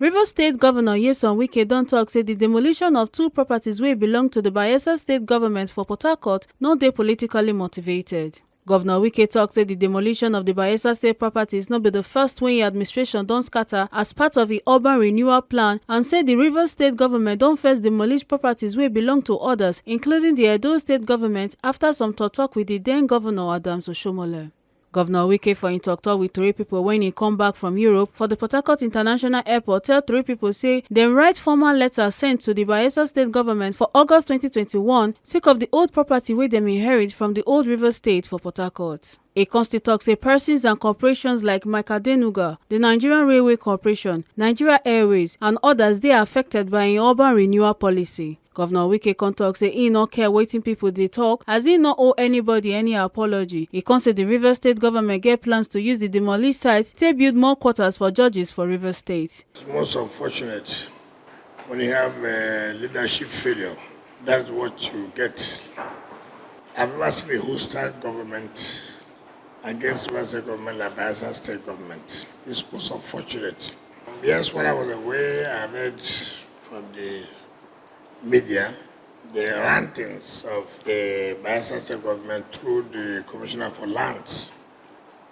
Rivers State Governor Wike don tok say the demolition of two properties wey belong to the Bayelsa State government for Port Harcourt no dey politically motivated. Governor Wike tok say the demolition of the Bayelsa State properties no be the first wey im administration don scatter as part of the urban renewal plan, and say the Rivers State government don first demolish properties wey belong to others, including the Edo State government, after some talk with the then Governor Adams Oshiomhole. Governor Wike, for im tok with tori pipo when he come back from Europe for the Port Harcourt International Airport, tell tori pipo say dem write formal letter sent to the Bayelsa State government for August 2021 sake of the old property wey dem inherit from the old Rivers State for Port Harcourt. E con still tok say persons and corporations like Mike Adenuga, the Nigerian Railway Corporation, Nigeria Airways and others dey affected by im urban renewal policy. Governor Wike con tok say he no care wetin pipo dey talk, as he no owe anybody any apology. He con say the Rivers State government get plans to use the demolished site to build more quarters for judges for Rivers State. It's most unfortunate when you have leadership failure. That's what you get. I've never seen a hostile government against Rivers State government like Bayelsa State government. It's most unfortunate. Yes, when I was away, I read from the media the rantings of the Bayelsa State government through the Commissioner for Lands.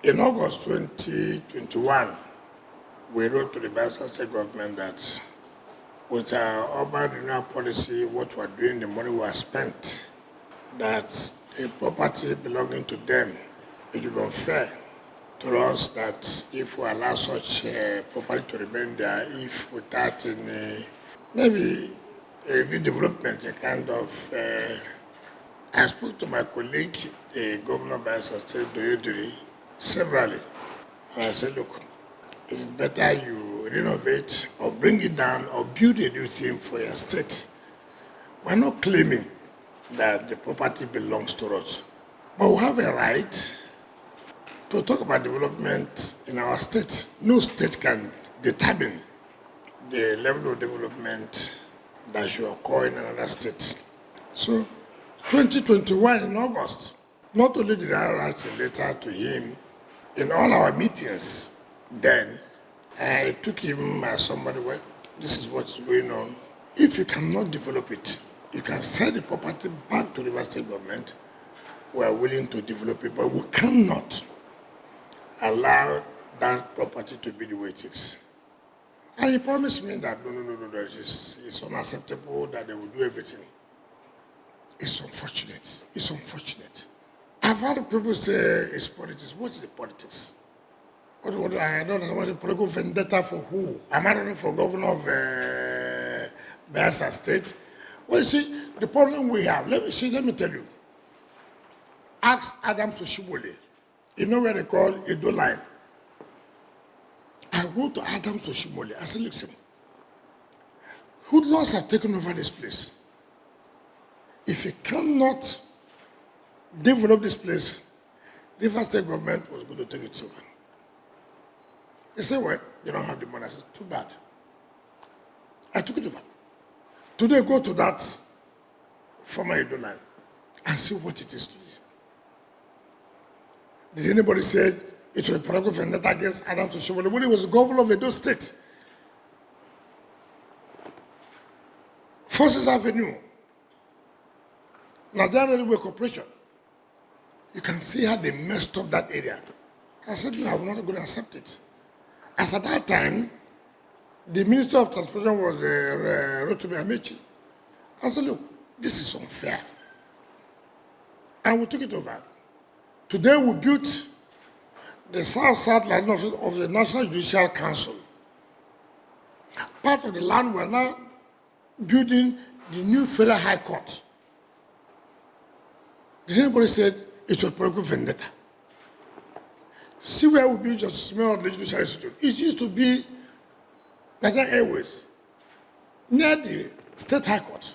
In August 2021, we wrote to the Bayelsa State government that with our urban renewal policy, what we are doing, the money we have spent, that the property belonging to them, it would be unfair to us that if we allow such property to remain there, if without any, maybe a redevelopment, a kind of, I spoke to my colleague, the governor of Bayelsa State, Doyediri, severally, and I said, look, it's better you renovate or bring it down or build a new thing for your state. We're not claiming that the property belongs to us, but we have a right to talk about development in our state. No state can determine the level of development that should occur in another state. So, 2021 in August, not only did I write a letter to him, in all our meetings then, I took him as somebody, well, this is what is going on. If you cannot develop it, you can sell the property back to the Rivers State government. We are willing to develop it, but we cannot allow that property to be the way it is. And he promised me that, no, it's unacceptable, that they will do everything. It's unfortunate. It's unfortunate. I've heard people say it's politics. What is the politics? What I don't know, what is the political vendetta for who? Am I running for governor of Bayelsa State? Well, you see, the problem we have, let me tell you. Ask Adams Oshiomhole. You know where they call Edo line? I wrote to Adams Oshiomhole. I said, listen, hoodlums have taken over this place. If you cannot develop this place, the Rivers State government was going to take it over. They said, well, you don't have the money. I said, too bad. I took it over. Today, go to that former Edo line and see what it is today. Did anybody say it was a political vendetta against Adams Oshiomhole when he was the governor of Edo State? Forces Avenue, Nigerian Railway Corporation. You can see how they messed up that area. I said, no, I'm not going to accept it. As at that time, the Minister of Transportation was Rotimi Amechi. I said, look, this is unfair. And we took it over. Today we built the south-south line of the National Judicial Council. Part of the land we're now building the new Federal High Court. Did anybody say it was political vendetta? See where we built Justice Mayor of the Judicial Institute. It used to be Nigerian Airways, near the State High Court.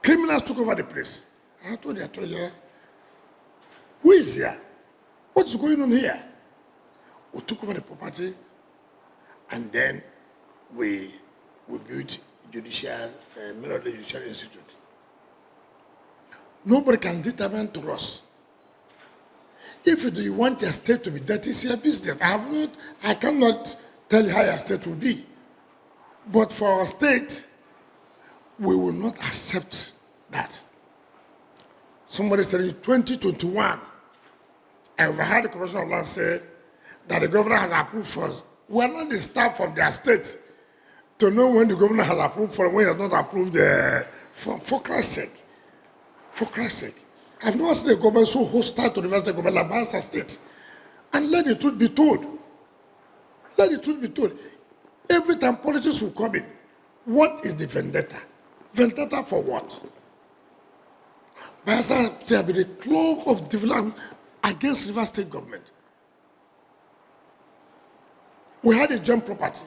Criminals took over the place. And I told the Attorney General, who is here? What is going on here? We took over the property, and then we built Mayor of the Judicial Institute. Nobody can determine to us. If you want your state to be dirty, it's your business. I cannot tell you how your state will be. But for our state, we will not accept that. Somebody said in 2021, I've heard the Commissioner of Land say that the governor has approved for us. We are not the staff of their state to know when the governor has approved for when he has not approved for Christ's sake. For Christ's sake. I've never seen a government so hostile to the University government like Bayelsa State. And let the truth be told. Let the truth be told. Every time politics will come in, what is the vendetta? Vendetta for what? Bayelsa State be the club of development against River State government. We had a joint property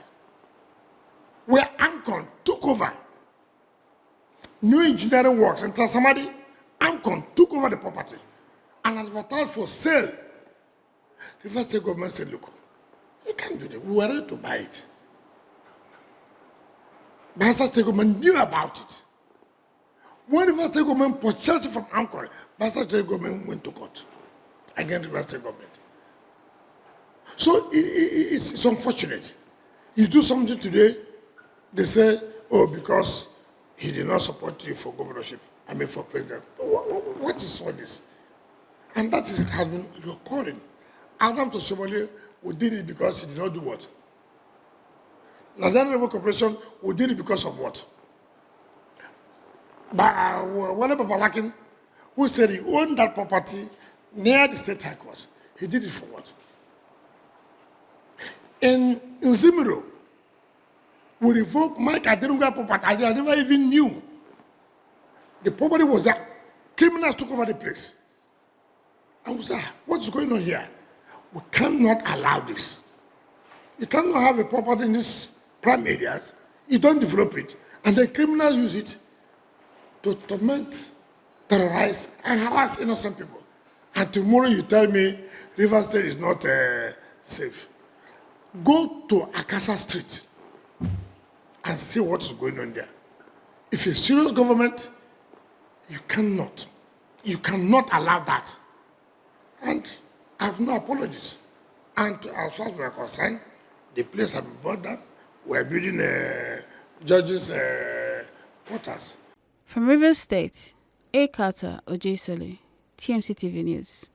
where Ancon took over. New engineering works and Transamadi, Ancon took over the property and advertised for sale. River State government said, look, you can't do that. We were ready to buy it. Bayelsa State government knew about it. When River State government purchased it from Ancon, Bayelsa State government went to court against River State government. So it's unfortunate. You do something today, they say, oh, because he did not support you for governorship, for president. What is all this? And that is has been recording. Adam to somebody who did it because he did not do what? Nigerian Railway Corporation who did it because of what? But Wale Babalakin, who said he owned that property near the state high court, he did it for what? In Zimiro, we revoked Mike Adenunga property. I never even knew. The property was there. Criminals took over the place. And we said, what is going on here? We cannot allow this. You cannot have a property in these prime areas. You don't develop it. And the criminals use it to torment, terrorize, and harass innocent people. And tomorrow you tell me River State is not safe. Go to Akasa Street and see what is going on there. If you're a serious government, you cannot allow that. And I have no apologies. And as far as we are concerned, the place has been bought down. We are building judges' quarters. From Rivers State, A. Carter Ojesole, TMC TV News.